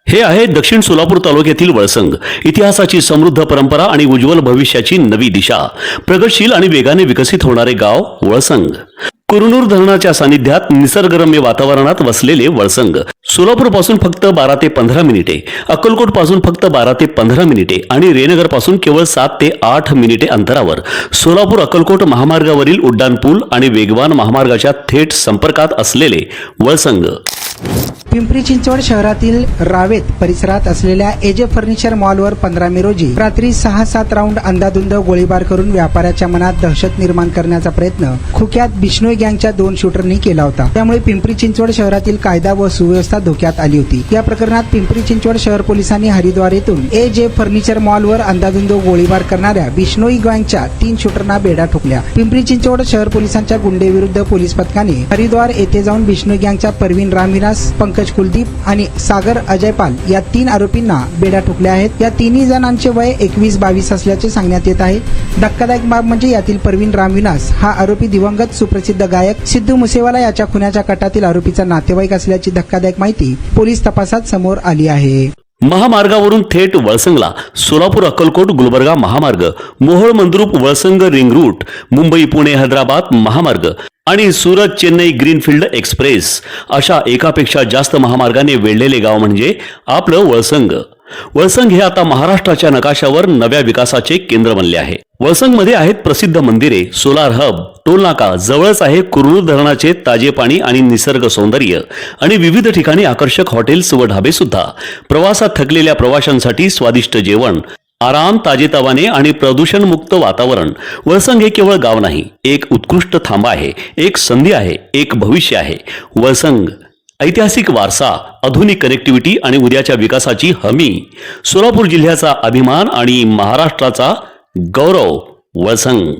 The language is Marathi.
हे आहे दक्षिण सोलापूर तालुक्यातील वळसंग. इतिहासाची समृद्ध परंपरा आणि उज्ज्वल भविष्याची नवी दिशा. प्रगतशील आणि वेगाने विकसित होणारे गाव वळसंग. कुरनूर धरणाच्या सानिध्यात निसर्गरम्य वातावरणात वसलेले वळसंग सोलापूर पासून फक्त 12 ते 15 मिनिटे, अक्कलकोट पासून फक्त 12 ते 15 मिनिटे आणि रेनगर पासून केवळ 7 ते 8 मिनिटे अंतरावर सोलापूर अक्कलकोट महामार्गावरील उड्डाण पूल आणि वेगवान महामार्गाच्या थेट संपर्कात असलेले वळसंग. पिंपरी चिंचवड शहरातील रावेत परिसरात असलेल्या एजे फर्निचर मॉलवर 15 मे रोजी रात्री 6-7 राऊंड अंदाधुंद गोळीबार करून व्यापाऱ्याच्या मनात दहशत निर्माण करण्याचा प्रयत्न खुक्यात बिश्नोई गँगच्या 2 शूटरनी केला होता. त्यामुळे पिंपरी चिंचवड शहरातील कायदा व सुव्यवस्था धोक्यात आली होती. या प्रकरणात पिंपरी चिंचवड शहर पोलिसांनी हरिद्वार येथून एजे फर्निचर मॉलवर अंदाधुंद गोळीबार करणाऱ्या बिश्नोई गँगच्या 3 शूटरना बेड्या ठोकल्या. पिंपरी चिंचवड शहर पोलिसांच्या गुंडेविरुद्ध पोलीस पथकाने हरिद्वार येथे जाऊन बिश्नोई गँगच्या परवीन रामविलास, पंकज कुलदीप आणि सागर अजय पाल या 3 आरोपींना बेड्या ठोकल्या आहेत. या तिन्ही जणांचे वय 21-22 असल्याचे सांगण्यात येत आहे. धक्कादायक बाब म्हणजे यातील परवीन रामविलास हा आरोपी दिवंगत सुप्रसिद्ध गायक सिद्धू मुसेवाला याच्या खुनाच्या कटातील आरोपीचा नातेवाईक असल्याची धक्कादायक माहिती पोलीस तपासात समोर आली आहे. महामार्गावरून थेट वळसंगला सोलापूर अक्कलकोट गुलबर्गा महामार्ग, मोहोळ मंद्रुप वळसंग रिंग रूट, मुंबई पुणे हैदराबाद महामार्ग आणि सुरत चेन्नई ग्रीनफील्ड एक्सप्रेस अशा एकापेक्षा जास्त महामार्गाने वेढलेले गाव म्हणजे आपलं वळसंग. वळसंग हे आता महाराष्ट्राच्या नकाशावर नव्या विकासाचे केंद्र बनले आहे. वळसंगमध्ये आहेत प्रसिद्ध मंदिरे, सोलार हब, टोलनाका, जवळच आहे कुरनूर धरणाचे ताजे पाणी आणि निसर्ग सौंदर्य आणि विविध ठिकाणी आकर्षक हॉटेल्स व ढाबे सुद्धा. प्रवासात थकलेल्या प्रवाशांसाठी स्वादिष्ट जेवण, आराम, ताजेतवाने आणि प्रदूषणमुक्त वातावरण. वळसंग हे केवळ गाव नाही, एक उत्कृष्ट थांबा आहे, एक संधी आहे, एक भविष्य आहे. वळसंग ऐतिहासिक वारसा, आधुनिक कनेक्टिव्हिटी आणि उद्याच्या विकासाची हमी. सोलापूर जिल्ह्याचा अभिमान आणि महाराष्ट्राचा गौरव. वळसंग.